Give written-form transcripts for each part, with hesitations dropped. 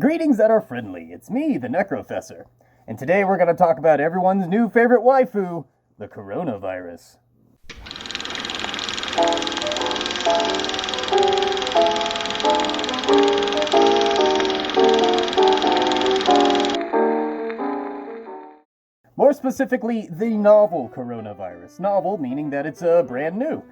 Greetings that are friendly, it's me, the Necrofessor, and today we're going to talk about everyone's new favorite waifu, the coronavirus. More specifically, the novel coronavirus. Novel meaning that it's brand new,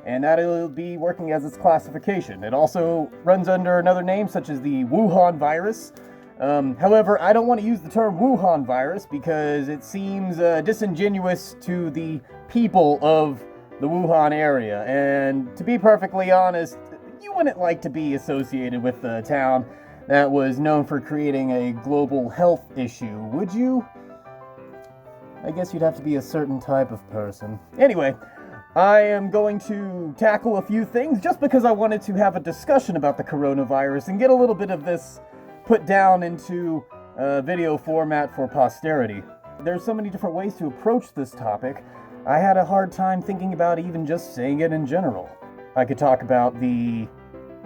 and that it'll be working as its classification. It also runs under another name, such as the Wuhan virus. However, I don't want to use the term Wuhan virus because it seems disingenuous to the people of the Wuhan area. And to be perfectly honest, you wouldn't like to be associated with a town that was known for creating a global health issue, would you? I guess you'd have to be a certain type of person. Anyway, I am going to tackle a few things just because I wanted to have a discussion about the coronavirus and get a little bit of this put down into video format for posterity. There's so many different ways to approach this topic. I had a hard time thinking about even just saying it in general. I could talk about the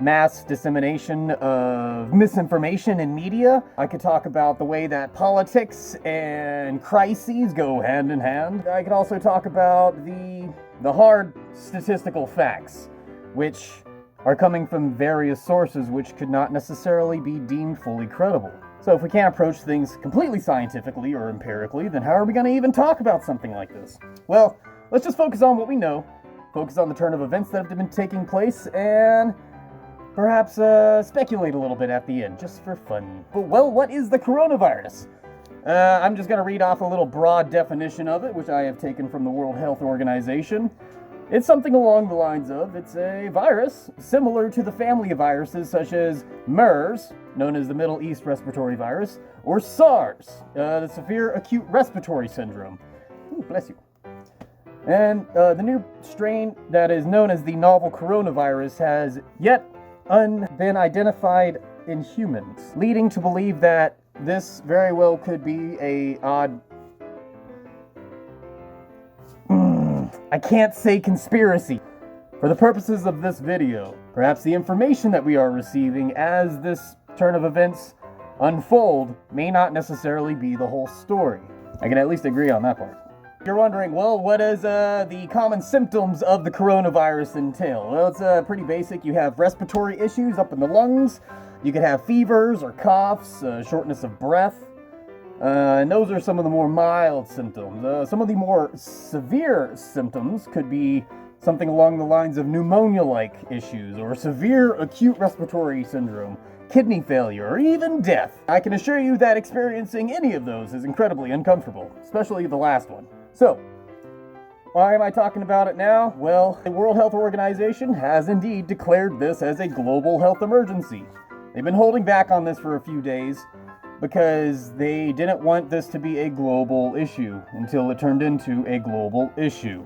mass dissemination of misinformation in media. I could talk about the way that politics and crises go hand in hand. I could also talk about the hard statistical facts, which are coming from various sources which could not necessarily be deemed fully credible. So if we can't approach things completely scientifically or empirically, then how are we going to even talk about something like this? Well, let's just focus on what we know, focus on the turn of events that have been taking place, and perhaps speculate a little bit at the end, just for fun. But, well, what is the coronavirus? I'm just going to read off a little broad definition of it, which I have taken from the World Health Organization. It's something along the lines of, it's a virus similar to the family of viruses such as MERS, known as the Middle East Respiratory Virus, or SARS, the Severe Acute Respiratory Syndrome. Ooh, bless you. And the new strain that is known as the novel coronavirus has yet been identified in humans, leading to believe that this very well could be a odd... I can't say conspiracy. For the purposes of this video, perhaps the information that we are receiving as this turn of events unfold may not necessarily be the whole story. I can at least agree on that part. You're wondering, well, what does the common symptoms of the coronavirus entail? Well, it's pretty basic. You have respiratory issues up in the lungs. You could have fevers or coughs, shortness of breath. And those are some of the more mild symptoms. Some of the more severe symptoms could be something along the lines of pneumonia-like issues, or severe acute respiratory syndrome, kidney failure, or even death. I can assure you that experiencing any of those is incredibly uncomfortable, especially the last one. So, why am I talking about it now? Well, the World Health Organization has indeed declared this as a global health emergency. They've been holding back on this for a few days because they didn't want this to be a global issue until it turned into a global issue.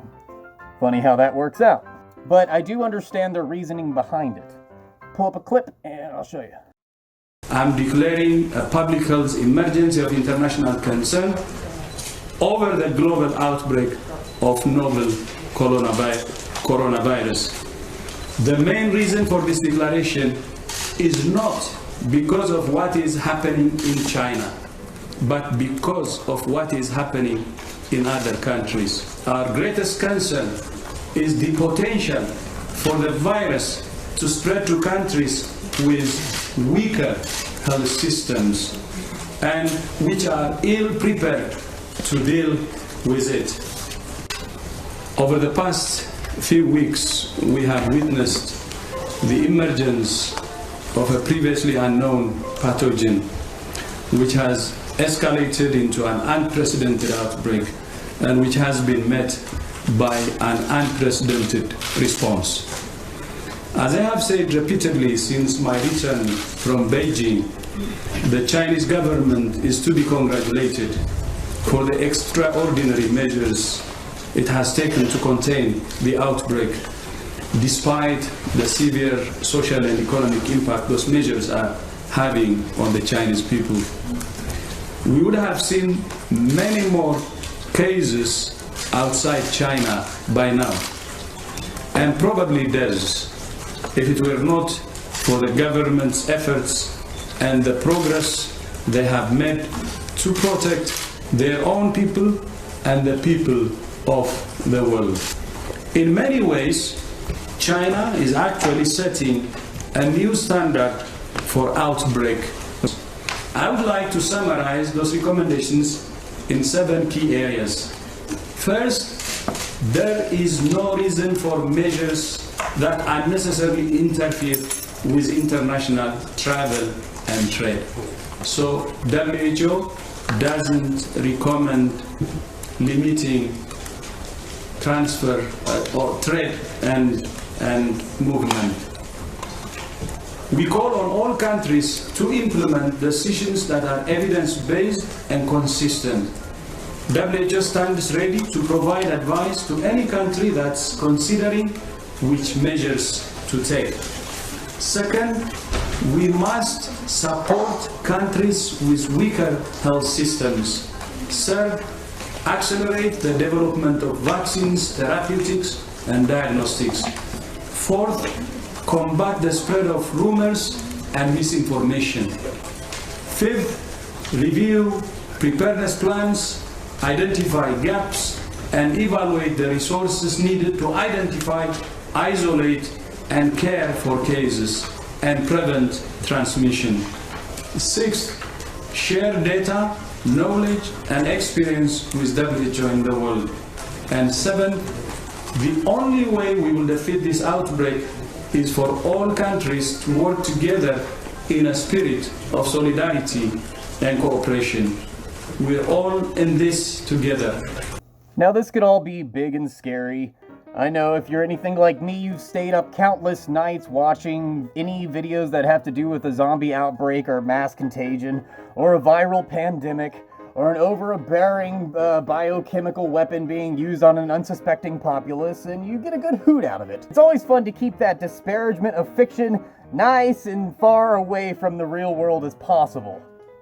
Funny how that works out. But I do understand their reasoning behind it. Pull up a clip and I'll show you. I'm declaring a public health emergency of international concern over the global outbreak of novel coronavirus. The main reason for this declaration is not because of what is happening in China, but because of what is happening in other countries. Our greatest concern is the potential for the virus to spread to countries with weaker health systems and which are ill prepared to deal with it. Over the past few weeks, we have witnessed the emergence of a previously unknown pathogen, which has escalated into an unprecedented outbreak and which has been met by an unprecedented response. As I have said repeatedly since my return from Beijing, the Chinese government is to be congratulated for the extraordinary measures it has taken to contain the outbreak, despite the severe social and economic impact those measures are having on the Chinese people. We would have seen many more cases outside China by now, and probably deaths, if it were not for the government's efforts and the progress they have made to protect their own people and the people of the world. In many ways, China is actually setting a new standard for outbreak. I would like to summarize those recommendations in 7 key areas. First, there is no reason for measures that unnecessarily interfere with international travel and trade. So WHO doesn't recommend limiting transfer or trade and movement. We call on all countries to implement decisions that are evidence-based and consistent. WHO stands ready to provide advice to any country that's considering which measures to take. Second, we must support countries with weaker health systems. Third, accelerate the development of vaccines, therapeutics, and diagnostics. Fourth, combat the spread of rumors and misinformation. Fifth, review preparedness plans, identify gaps, and evaluate the resources needed to identify, isolate, and care for cases and prevent transmission. Sixth, share data, knowledge, and experience with WHO in the world. And seventh, the only way we will defeat this outbreak is for all countries to work together in a spirit of solidarity and cooperation. We're all in this together. Now this could all be big and scary. I know if you're anything like me, you've stayed up countless nights watching any videos that have to do with a zombie outbreak or mass contagion, or a viral pandemic, or an overbearing biochemical weapon being used on an unsuspecting populace, and you get a good hoot out of it. It's always fun to keep that disparagement of fiction nice and far away from the real world as possible.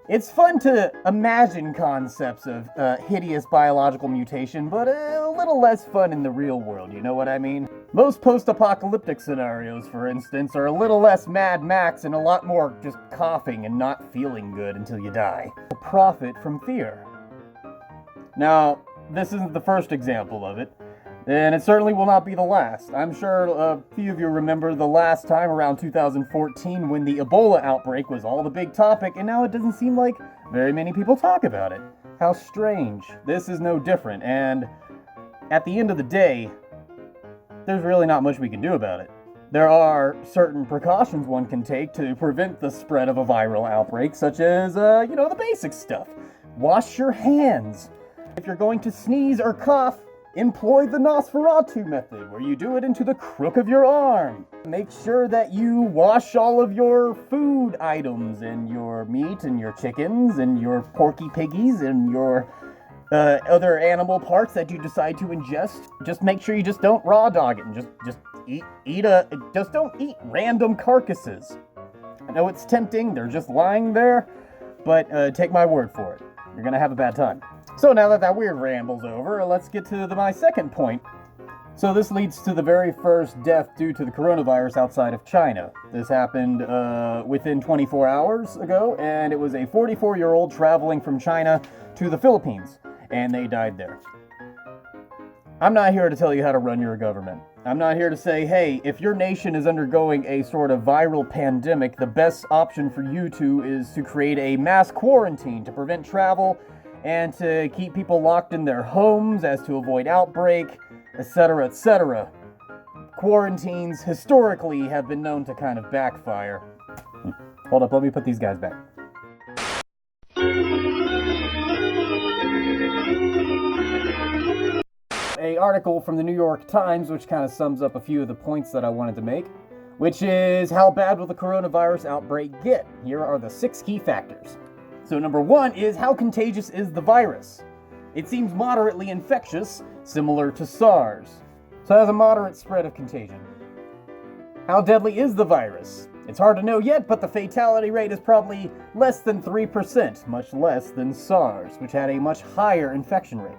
It's fun to imagine concepts of hideous biological mutation, but a little less fun in the real world, you know what I mean? Most post-apocalyptic scenarios, for instance, are a little less Mad Max and a lot more just coughing and not feeling good until you die. Profit from fear. Now, this isn't the first example of it, and it certainly will not be the last. I'm sure a few of you remember the last time around 2014 when the Ebola outbreak was all the big topic, and now it doesn't seem like very many people talk about it. How strange. This is no different, and at the end of the day, there's really not much we can do about it. There are certain precautions one can take to prevent the spread of a viral outbreak, such as, the basic stuff. Wash your hands. If you're going to sneeze or cough, employ the Nosferatu method, where you do it into the crook of your arm. Make sure that you wash all of your food items, and your meat, and your chickens, and your porky piggies, and your other animal parts that you decide to ingest. Just make sure you just don't raw dog it, and just don't eat random carcasses. I know it's tempting, they're just lying there, but take my word for it. You're gonna have a bad time. So now that weird ramble's over, let's get to my second point. So this leads to the very first death due to the coronavirus outside of China. This happened within 24 hours ago, and it was a 44-year-old traveling from China to the Philippines, and they died there. I'm not here to tell you how to run your government. I'm not here to say, hey, if your nation is undergoing a sort of viral pandemic, the best option for you is to create a mass quarantine to prevent travel and to keep people locked in their homes as to avoid outbreak, etc., etc. Quarantines historically have been known to kind of backfire. Hold up, let me put these guys back. An article from the New York Times which kind of sums up a few of the points that I wanted to make, which is how bad will the coronavirus outbreak get? Here are the 6 key factors. So number 1 is how contagious is the virus? It seems moderately infectious, similar to SARS. So it has a moderate spread of contagion. How deadly is the virus? It's hard to know yet, but the fatality rate is probably less than 3%, much less than SARS, which had a much higher infection rate.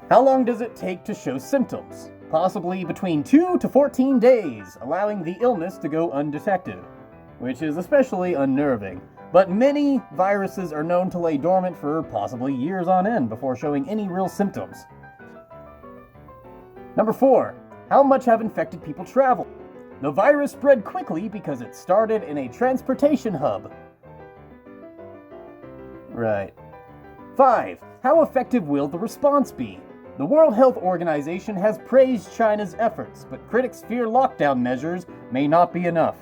How long does it take to show symptoms? Possibly between 2 to 14 days, allowing the illness to go undetected, which is especially unnerving. but many viruses are known to lay dormant for possibly years on end before showing any real symptoms. Number 4. How much have infected people traveled? The virus spread quickly because it started in a transportation hub. Right. 5. How effective will the response be? The World Health Organization has praised China's efforts, but critics fear lockdown measures may not be enough.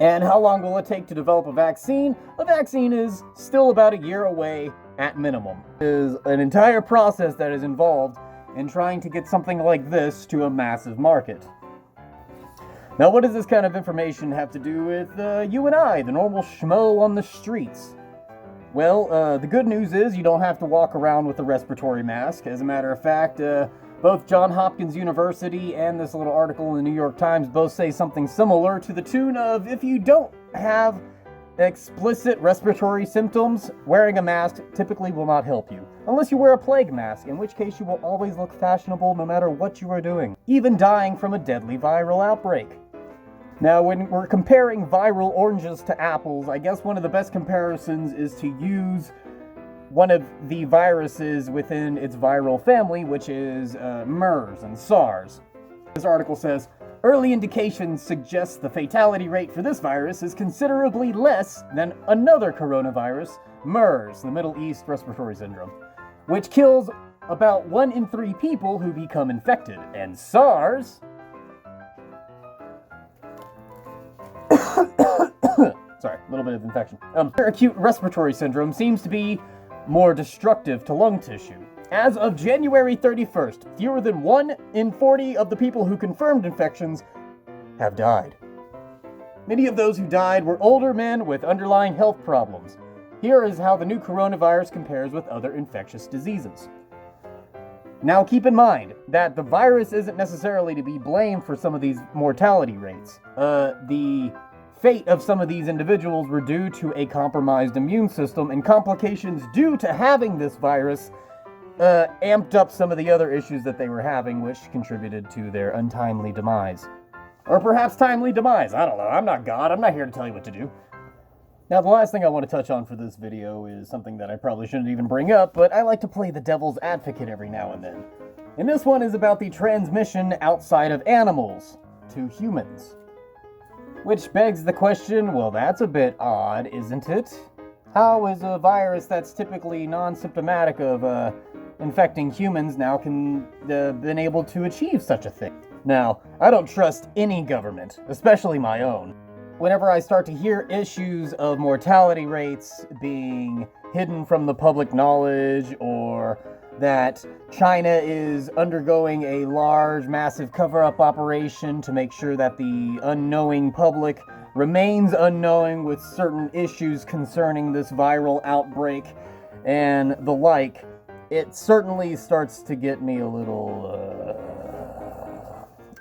And how long will it take to develop a vaccine? A vaccine is still about a year away at minimum. It is an entire process that is involved in trying to get something like this to a massive market. Now, what does this kind of information have to do with you and I, the normal schmo on the streets? Well, the good news is you don't have to walk around with a respiratory mask. As a matter of fact, both Johns Hopkins University and this little article in the New York Times both say something similar to the tune of, if you don't have explicit respiratory symptoms, wearing a mask typically will not help you. Unless you wear a plague mask, in which case you will always look fashionable no matter what you are doing, even dying from a deadly viral outbreak. Now, when we're comparing viral oranges to apples, I guess one of the best comparisons is to use one of the viruses within its viral family, which is MERS and SARS. This article says, early indications suggest the fatality rate for this virus is considerably less than another coronavirus, MERS, the Middle East Respiratory Syndrome, which kills about 1 in 3 people who become infected, and SARS... Sorry, a little bit of infection. Acute respiratory syndrome seems to be more destructive to lung tissue. As of January 31st, fewer than 1 in 40 of the people who confirmed infections have died. Many of those who died were older men with underlying health problems. Here is how the new coronavirus compares with other infectious diseases. Now keep in mind that the virus isn't necessarily to be blamed for some of these mortality rates. The fate of some of these individuals were due to a compromised immune system, and complications due to having this virus amped up some of the other issues that they were having, which contributed to their untimely demise. Or perhaps timely demise, I don't know, I'm not God, I'm not here to tell you what to do. Now, the last thing I want to touch on for this video is something that I probably shouldn't even bring up, but I like to play the devil's advocate every now and then. And this one is about the transmission outside of animals to humans. Which begs the question, well, that's a bit odd, isn't it? How is a virus that's typically non-symptomatic of infecting humans now been able to achieve such a thing? Now, I don't trust any government, especially my own. Whenever I start to hear issues of mortality rates being hidden from the public knowledge, or that China is undergoing a large, massive cover-up operation to make sure that the unknowing public remains unknowing with certain issues concerning this viral outbreak and the like, it certainly starts to get me a little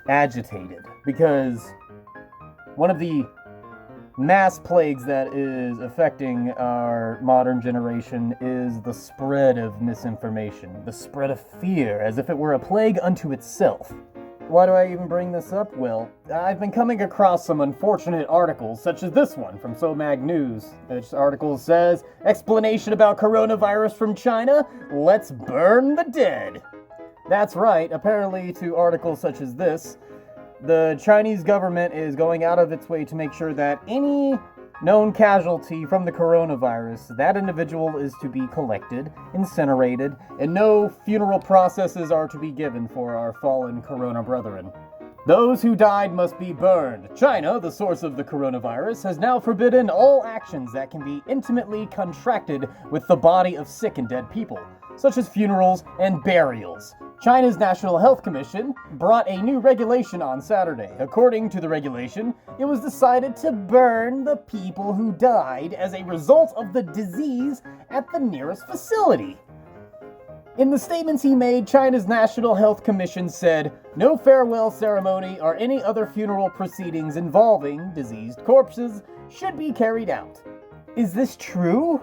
agitated, because one of the mass plagues that is affecting our modern generation is the spread of misinformation, the spread of fear, as if it were a plague unto itself. Why do I even bring this up? Well, I've been coming across some unfortunate articles, such as this one from SoMag News. This article says, explanation about coronavirus from China, let's burn the dead. That's right, apparently to articles such as this, the Chinese government is going out of its way to make sure that any known casualty from the coronavirus, that individual is to be collected, incinerated, and no funeral processes are to be given for our fallen corona brethren. Those who died must be burned. China, the source of the coronavirus, has now forbidden all actions that can be intimately contracted with the body of sick and dead people, such as funerals and burials. China's National Health Commission brought a new regulation on Saturday. According to the regulation, it was decided to burn the people who died as a result of the disease at the nearest facility. In the statements he made, China's National Health Commission said, no farewell ceremony or any other funeral proceedings involving diseased corpses should be carried out. Is this true?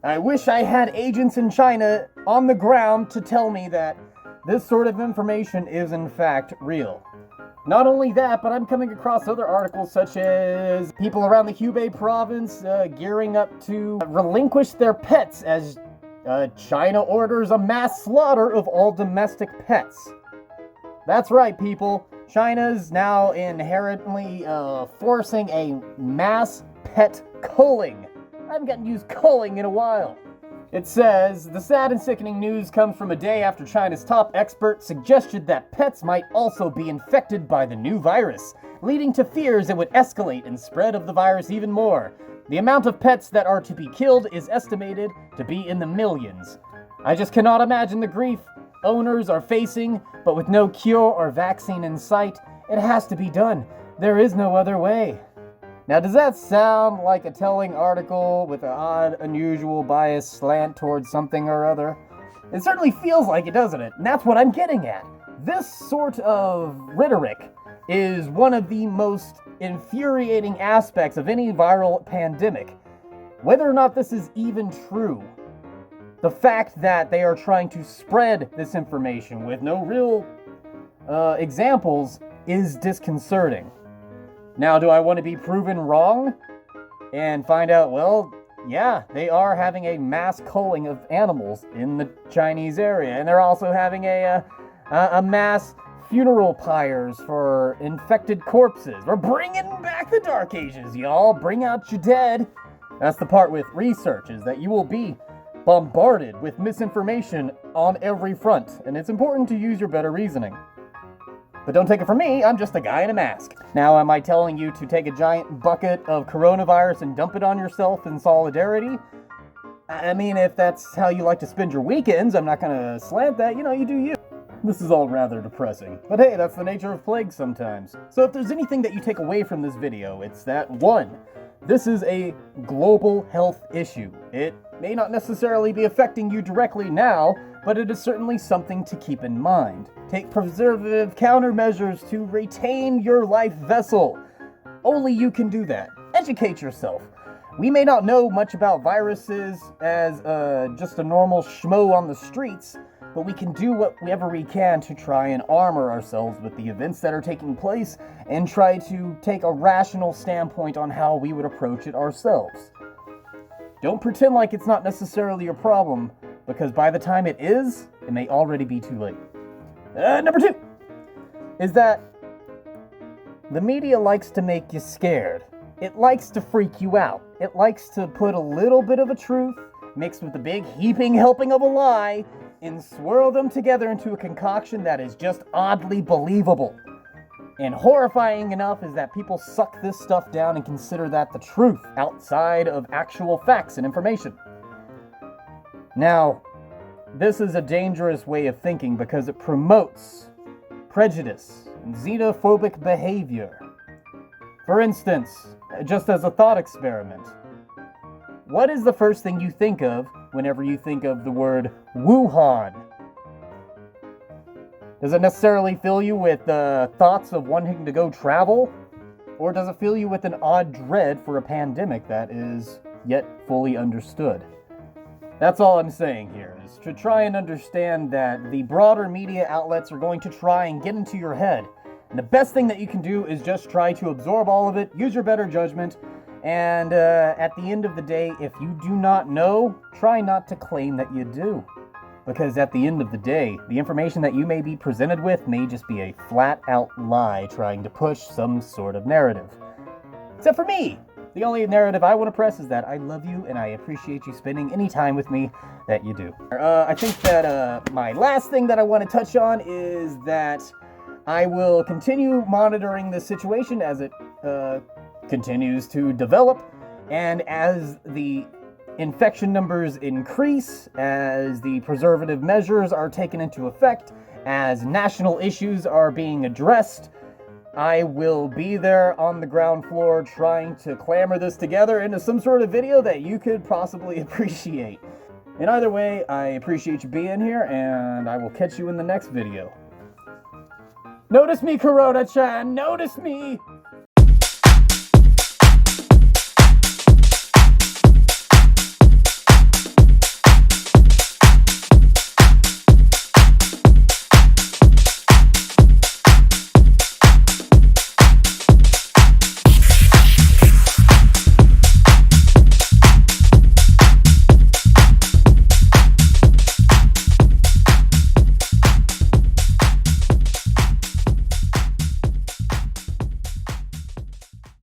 I wish I had agents in China on the ground to tell me that this sort of information is in fact real. Not only that, but I'm coming across other articles such as people around the Hubei province gearing up to relinquish their pets as China orders a mass slaughter of all domestic pets. That's right, people. China's now inherently forcing a mass pet culling. I haven't gotten to use culling in a while. It says, the sad and sickening news comes from a day after China's top expert suggested that pets might also be infected by the new virus, leading to fears it would escalate and spread of the virus even more. The amount of pets that are to be killed is estimated to be in the millions. I just cannot imagine the grief owners are facing, but with no cure or vaccine in sight, it has to be done. There is no other way. Now, does that sound like a telling article with an odd, unusual bias slant towards something or other? It certainly feels like it, doesn't it? And that's what I'm getting at. This sort of rhetoric is one of the most infuriating aspects of any viral pandemic. Whether or not this is even true, the fact that they are trying to spread this information with no real examples is disconcerting. Now, do I want to be proven wrong and find out, well, yeah, they are having a mass culling of animals in the Chinese area, and they're also having a mass funeral pyres for infected corpses. We're bringing back the Dark Ages, y'all. Bring out your dead. That's the part with research, is that you will be bombarded with misinformation on every front, and it's important to use your better reasoning. But don't take it from me, I'm just a guy in a mask. Now, am I telling you to take a giant bucket of coronavirus and dump it on yourself in solidarity? I mean, if that's how you like to spend your weekends, I'm not gonna slant that, you do you. This is all rather depressing. But hey, that's the nature of plagues sometimes. So if there's anything that you take away from this video, it's that 1, this is a global health issue. It may not necessarily be affecting you directly now, but it is certainly something to keep in mind. Take preservative countermeasures to retain your life vessel. Only you can do that. Educate yourself. We may not know much about viruses as just a normal schmo on the streets, but we can do whatever we can to try and armor ourselves with the events that are taking place and try to take a rational standpoint on how we would approach it ourselves. Don't pretend like it's not necessarily your problem, because by the time it is, it may already be too late. Number 2 is that the media likes to make you scared. It likes to freak you out. It likes to put a little bit of a truth mixed with a big heaping helping of a lie and swirl them together into a concoction that is just oddly believable. And horrifying enough is that people suck this stuff down and consider that the truth outside of actual facts and information. Now, this is a dangerous way of thinking because it promotes prejudice and xenophobic behavior. For instance, just as a thought experiment, what is the first thing you think of whenever you think of the word Wuhan? Does it necessarily fill you with thoughts of wanting to go travel? Or does it fill you with an odd dread for a pandemic that is yet fully understood? That's all I'm saying here, is to try and understand that the broader media outlets are going to try and get into your head. And the best thing that you can do is just try to absorb all of it, use your better judgment, and at the end of the day, if you do not know, try not to claim that you do. Because at the end of the day, the information that you may be presented with may just be a flat-out lie trying to push some sort of narrative. Except for me! The only narrative I want to press is that I love you and I appreciate you spending any time with me that you do. I think that my last thing that I want to touch on is that I will continue monitoring this situation as it continues to develop, and as the infection numbers increase, as the preservative measures are taken into effect, as national issues are being addressed, I will be there on the ground floor trying to clamor this together into some sort of video that you could possibly appreciate. In either way, I appreciate you being here, and I will catch you in the next video. Notice me, Corona-chan! Notice me!